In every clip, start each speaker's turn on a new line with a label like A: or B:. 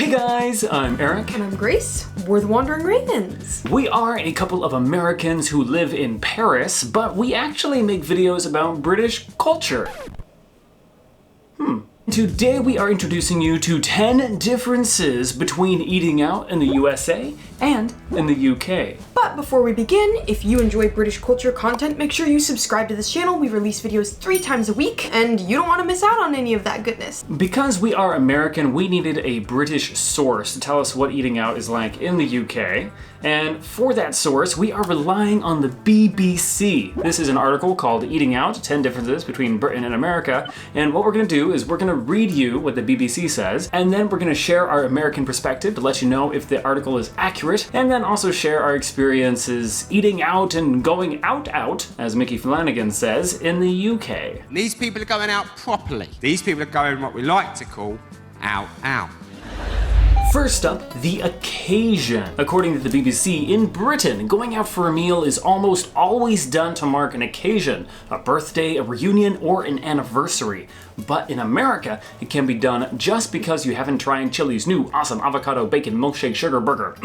A: Hey guys, I'm Eric.
B: And I'm Grace. We're the Wandering Ravens.
A: We are a couple of Americans who live in Paris, but we actually make videos about British culture. Today we are introducing you to 10 differences between eating out in the USA and in the UK.
B: But before we begin, if you enjoy British culture content, make sure you subscribe to this channel. We release videos 3 times a week, and you don't want to miss out on any of that goodness.
A: Because we are American, we needed a British source to tell us what eating out is like in the UK. And for that source, we are relying on the BBC. This is an article called Eating Out, 10 Differences Between Britain and America. And what we're gonna do is we're gonna read you what the BBC says, and then we're gonna share our American perspective to let you know if the article is accurate, and then also share our experiences eating out and going out, as Mickey Flanagan says, in the UK.
C: These people are going out properly. These people are going what we like to call out.
A: First up, the occasion. According to the BBC, in Britain, going out for a meal is almost always done to mark an occasion, a birthday, a reunion, or an anniversary. But in America, it can be done just because you haven't tried Chili's new awesome avocado bacon milkshake sugar burger.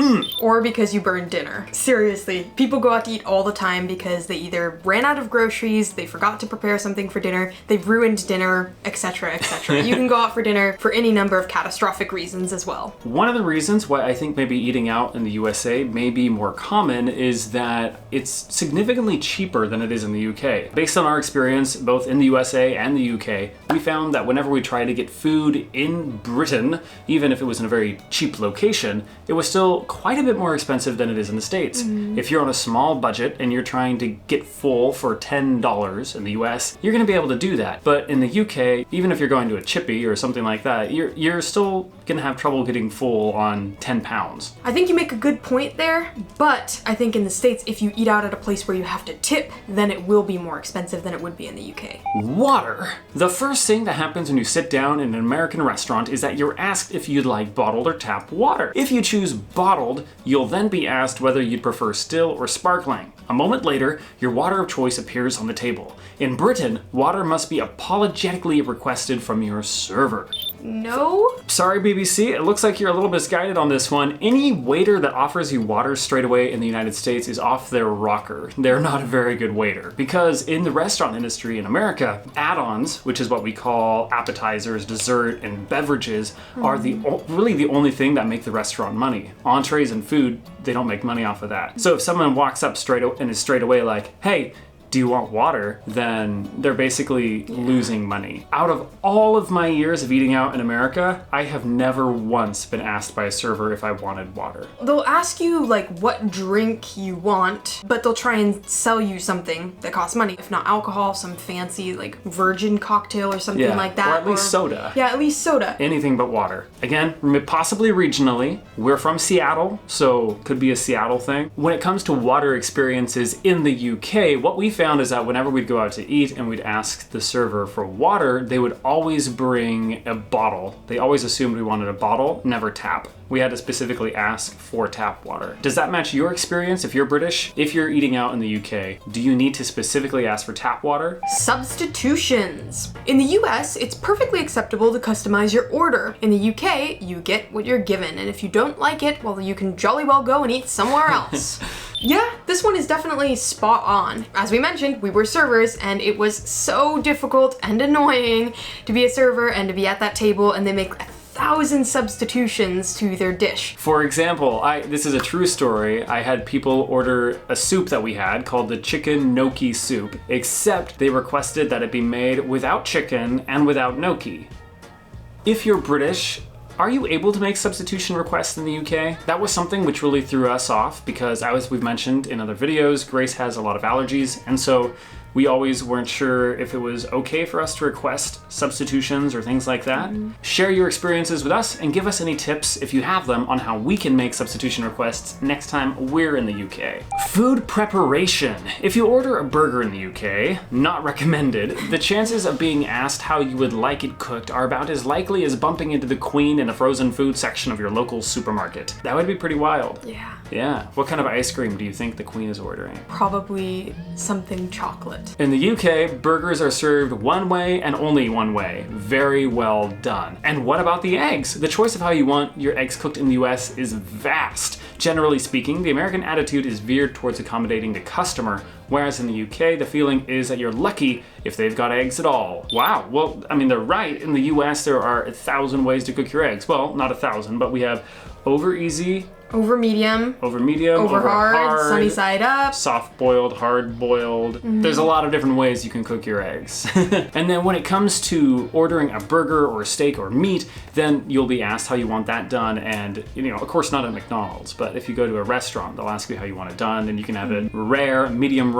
B: Or because you burned dinner. Seriously, people go out to eat all the time because they either ran out of groceries, they forgot to prepare something for dinner, they've ruined dinner, etc., etc. You can go out for dinner for any number of catastrophic reasons as well.
A: One of the reasons why I think maybe eating out in the USA may be more common is that it's significantly cheaper than it is in the UK. Based on our experience, both in the USA and the UK, we found that whenever we tried to get food in Britain, even if it was in a very cheap location, it was still quite a bit more expensive than it is in the States. If you're on a small budget and you're trying to get full for $10 in the US, you're gonna be able to do that. But in the UK, even if you're going to a chippy or something like that, you're still gonna have trouble getting full on 10 pounds.
B: I think you make a good point there, but I think in the States, if you eat out at a place where you have to tip, then it will be more expensive than it would be in the UK.
A: Water. The first thing that happens when you sit down in an American restaurant is that you're asked if you'd like bottled or tap water. If you choose bottled, you'll then be asked whether you'd prefer still or sparkling. A moment later, your water of choice appears on the table. In Britain, water must be apologetically requested from your server.
B: No?
A: Sorry, BBC, it looks like you're a little misguided on this one. Any waiter that offers you water straight away in the United States is off their rocker. They're not a very good waiter. Because in the restaurant industry in America, add-ons, which is what we call appetizers, dessert, and beverages, are really the only thing that make the restaurant money. Entrees and food, they don't make money off of that. So if someone walks up and is straight away like, hey, do you want water? Then they're basically losing money. Out of all of my years of eating out in America, I have never once been asked by a server if I wanted water.
B: They'll ask you like what drink you want, but they'll try and sell you something that costs money. If not alcohol, some fancy like virgin cocktail or something like that.
A: Or at least soda.
B: Yeah, at least soda.
A: Anything but water. Again, possibly regionally. We're from Seattle, so could be a Seattle thing. When it comes to water experiences in the UK, what we found is that whenever we'd go out to eat and we'd ask the server for water, they would always bring a bottle. They always assumed we wanted a bottle, never tap. We had to specifically ask for tap water. Does that match your experience if you're British? If you're eating out in the UK, do you need to specifically ask for tap water?
B: Substitutions. In the US, it's perfectly acceptable to customize your order. In the UK, you get what you're given, and if you don't like it, well, you can jolly well go and eat somewhere else. Yeah, this one is definitely spot on. As we mentioned, we were servers, and it was so difficult and annoying to be a server and to be at that table, and they make 1,000 substitutions to their dish.
A: For example, this is a true story. I had people order a soup that we had called the chicken gnocchi soup, except they requested that it be made without chicken and without gnocchi. If you're British, are you able to make substitution requests in the UK? That was something which really threw us off because, as we've mentioned in other videos, Grace has a lot of allergies, and so we always weren't sure if it was okay for us to request substitutions or things like that. Share your experiences with us and give us any tips, if you have them, on how we can make substitution requests next time we're in the UK. Food preparation. If you order a burger in the UK, not recommended, the chances of being asked how you would like it cooked are about as likely as bumping into the Queen in the frozen food section of your local supermarket. That would be pretty wild.
B: Yeah.
A: Yeah. What kind of ice cream do you think the Queen is ordering?
B: Probably something chocolate. it.
A: In the UK, burgers are served one way and only one way. Very well done. And what about the eggs? The choice of how you want your eggs cooked in the US is vast. Generally speaking, the American attitude is veered towards accommodating the customer, whereas in the UK, the feeling is that you're lucky if they've got eggs at all. Wow, well, I mean, they're right. In the US, there are 1,000 ways to cook your eggs. Well, not 1,000, but we have over easy,
B: over medium,
A: over
B: hard, sunny side up,
A: soft boiled, hard boiled. There's a lot of different ways you can cook your eggs. And then when it comes to ordering a burger or a steak or meat, then you'll be asked how you want that done. And, of course not at McDonald's, but if you go to a restaurant, they'll ask you how you want it done, and you can have it rare, medium,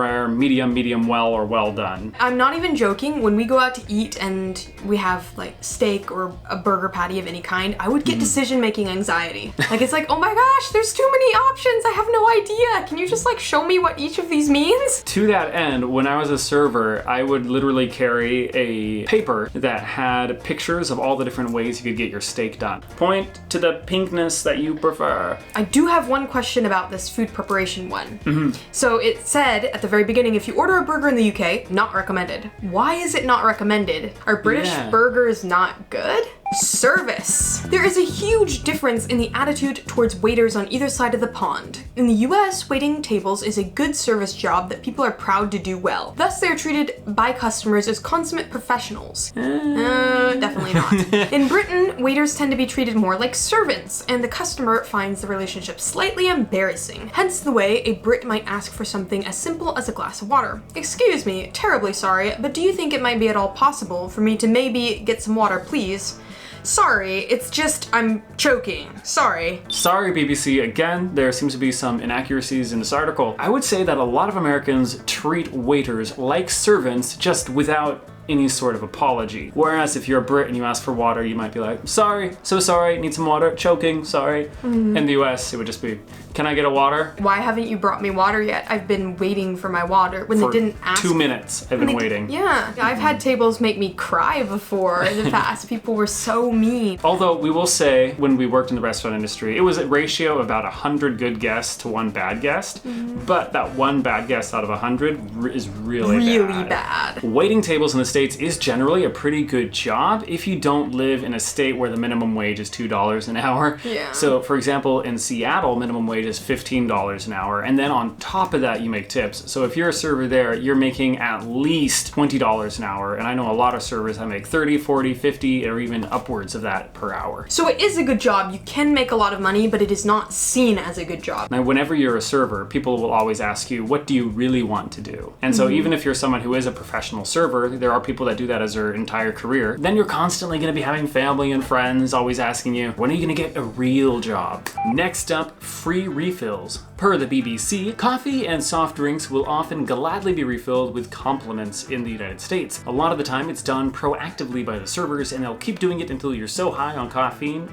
A: medium well, or well done.
B: I'm not even joking. When we go out to eat and we have like steak or a burger patty of any kind, I would get decision-making anxiety. Like, it's like, oh my gosh, there's too many options. I have no idea. Can you just like show me what each of these means?
A: To that end, when I was a server, I would literally carry a paper that had pictures of all the different ways you could get your steak done. Point to the pinkness that you prefer.
B: I do have one question about this food preparation one. So it said at the very beginning, if you order a burger in the UK, not recommended. Why is it not recommended? Are British burgers not good? Service. There is a huge difference in the attitude towards waiters on either side of the pond. In the US, waiting tables is a good service job that people are proud to do well. Thus, they are treated by customers as consummate professionals. Definitely not. In Britain, waiters tend to be treated more like servants, and the customer finds the relationship slightly embarrassing. Hence the way a Brit might ask for something as simple as a glass of water. Excuse me, terribly sorry, but do you think it might be at all possible for me to maybe get some water, please? Sorry, it's just, I'm choking. Sorry.
A: Sorry, BBC. Again, there seems to be some inaccuracies in this article. I would say that a lot of Americans treat waiters like servants, just without any sort of apology. Whereas if you're a Brit and you ask for water, you might be like, sorry, so sorry, need some water, choking, sorry. In the US, it would just be, can I get a water?
B: Why haven't you brought me water yet? I've been waiting for my water. When they didn't ask.
A: 2 minutes, I've been waiting.
B: Yeah, I've had tables make me cry before in the past. People were so mean.
A: Although we will say, when we worked in the restaurant industry, it was a ratio of about 100 good guests to one bad guest. But that one bad guest out of 100 is really
B: bad.
A: Waiting tables in the States is generally a pretty good job if you don't live in a state where the minimum wage is $2 an hour.
B: Yeah.
A: So, for example, in Seattle, minimum wage is $15 an hour, and then on top of that, you make tips. So if you're a server there, you're making at least $20 an hour, and I know a lot of servers that make 30, 40, 50, or even upwards of that per hour.
B: So it is a good job. You can make a lot of money, but it is not seen as a good job.
A: Now, whenever you're a server, people will always ask you, what do you really want to do? And so even if you're someone who is a professional server, there are people that do that as their entire career, then you're constantly going to be having family and friends always asking you, when are you going to get a real job? Next up, free refills. Per the BBC, coffee and soft drinks will often gladly be refilled with compliments in the United States. A lot of the time it's done proactively by the servers, and they'll keep doing it until you're so high on caffeine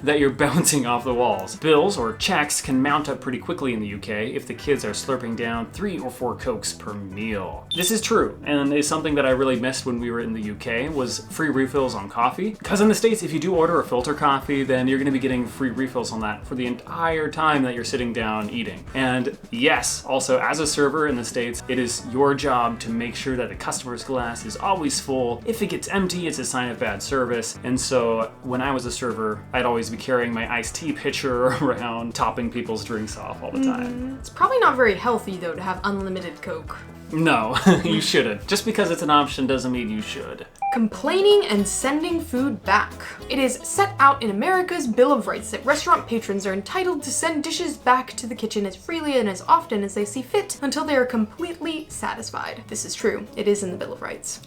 A: that you're bouncing off the walls. Bills or checks can mount up pretty quickly in the UK if the kids are slurping down 3 or 4 Cokes per meal. This is true, and is something that I really missed when we were in the UK, was free refills on coffee. Because in the States, if you do order a filter coffee, then you're going to be getting free refills on that for the entire time that you're sitting down eating. And yes, also as a server in the States, it is your job to make sure that the customer's glass is always full. If it gets empty, it's a sign of bad service. And so when I was a server, I'd always be carrying my iced tea pitcher around, topping people's drinks off all the time.
B: It's probably not very healthy, though, to have unlimited Coke.
A: No, you shouldn't. Just because it's an option doesn't mean you should.
B: Complaining and sending food back. It is set out in America's Bill of Rights that restaurant patrons are entitled to send dishes back to the kitchen as freely and as often as they see fit until they are completely satisfied. This is true. It is in the Bill of Rights.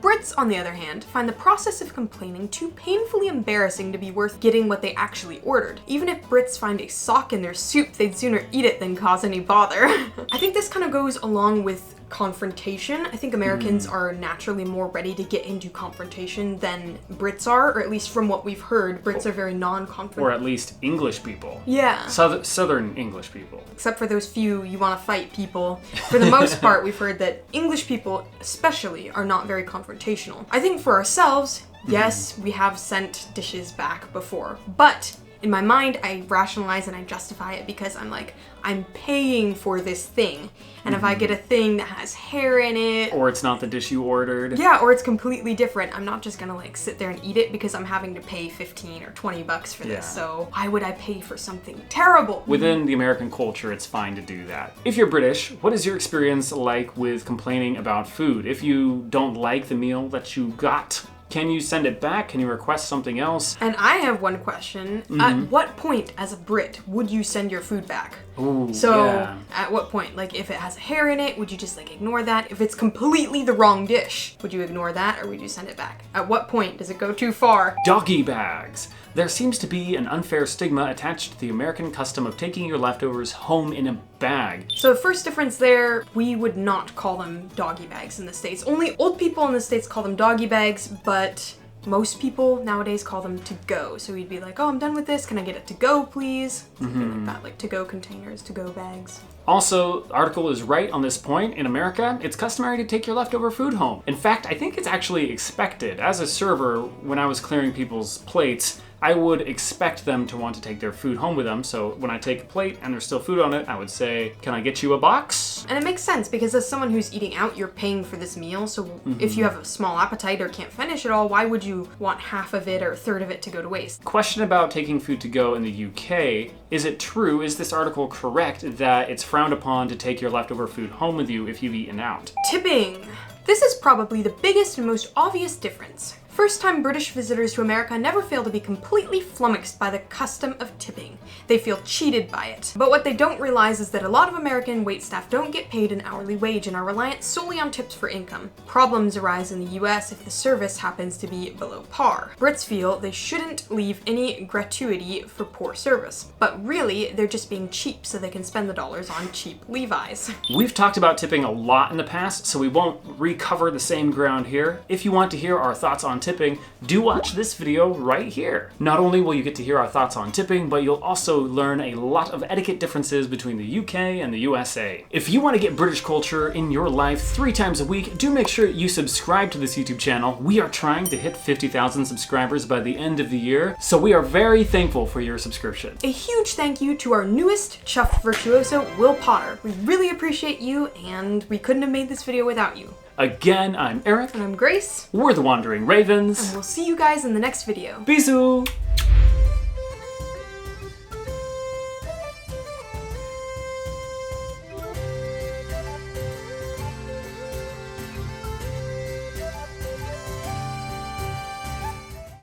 B: Brits, on the other hand, find the process of complaining too painfully embarrassing to be worth getting what they actually ordered. Even if Brits find a sock in their soup, they'd sooner eat it than cause any bother. I think this kind of goes along with confrontation. I think Americans are naturally more ready to get into confrontation than Brits are, or at least from what we've heard, Brits are very non-confrontational.
A: Or at least English people.
B: Yeah.
A: Southern English people.
B: Except for those few you want to fight people. For the most part, we've heard that English people, especially, are not very confrontational. I think for ourselves, yes, we have sent dishes back before, but In my mind, I rationalize and I justify it because I'm like, I'm paying for this thing. And if I get a thing that has hair in it,
A: Or it's not the dish you ordered.
B: yeah, or it's completely different, I'm not just gonna like sit there and eat it because I'm having to pay 15 or 20 bucks for
A: Yeah.
B: this. So why would I pay for something terrible?
A: Within the American culture, it's fine to do that. If you're British, what is your experience like with complaining about food? If you don't like the meal that you got, can you send it back? Can you request something else?
B: And I have one question. At what point, as a Brit, would you send your food back?
A: Ooh,
B: So,
A: yeah.
B: at what point? Like, if it has hair in it, would you just, like, ignore that? If it's completely the wrong dish, would you ignore that or would you send it back? At what point does it go too far?
A: Doggy bags. There seems to be an unfair stigma attached to the American custom of taking your leftovers home in a bag.
B: So, first difference there, we would not call them doggy bags in the States. Only old people in the States call them doggy bags, but most people nowadays call them to go. So we'd be like, oh, I'm done with this. Can I get it to go, please? Something like that, like to go containers, to go bags.
A: Also, the article is right on this point. In America, it's customary to take your leftover food home. In fact, I think it's actually expected. As a server, when I was clearing people's plates, I would expect them to want to take their food home with them. So when I take a plate and there's still food on it, I would say, can I get you a box?
B: And it makes sense because as someone who's eating out, you're paying for this meal. So if you have a small appetite or can't finish it all, why would you want half of it or a third of it to go to waste?
A: Question about taking food to go in the UK. Is it true, is this article correct, that it's frowned upon to take your leftover food home with you if you've eaten out?
B: Tipping. This is probably the biggest and most obvious difference. First-time British visitors to America never fail to be completely flummoxed by the custom of tipping. They feel cheated by it. But what they don't realize is that a lot of American waitstaff don't get paid an hourly wage and are reliant solely on tips for income. Problems arise in the US if the service happens to be below par. Brits feel they shouldn't leave any gratuity for poor service. But really, they're just being cheap so they can spend the dollars on cheap Levi's.
A: We've talked about tipping a lot in the past, so we won't recover the same ground here. If you want to hear our thoughts on tipping, do watch this video right here. Not only will you get to hear our thoughts on tipping, but you'll also learn a lot of etiquette differences between the UK and the USA. If you want to get British culture in your life 3 times a week, do make sure you subscribe to this YouTube channel. We are trying to hit 50,000 subscribers by the end of the year, so we are very thankful for your subscription.
B: A huge thank you to our newest chuffed virtuoso, Will Potter. We really appreciate you, and we couldn't have made this video without you.
A: Again, I'm Eric.
B: And I'm Grace,
A: We're the Wandering Ravens.
B: and we'll see you guys in the next video.
A: Bisous!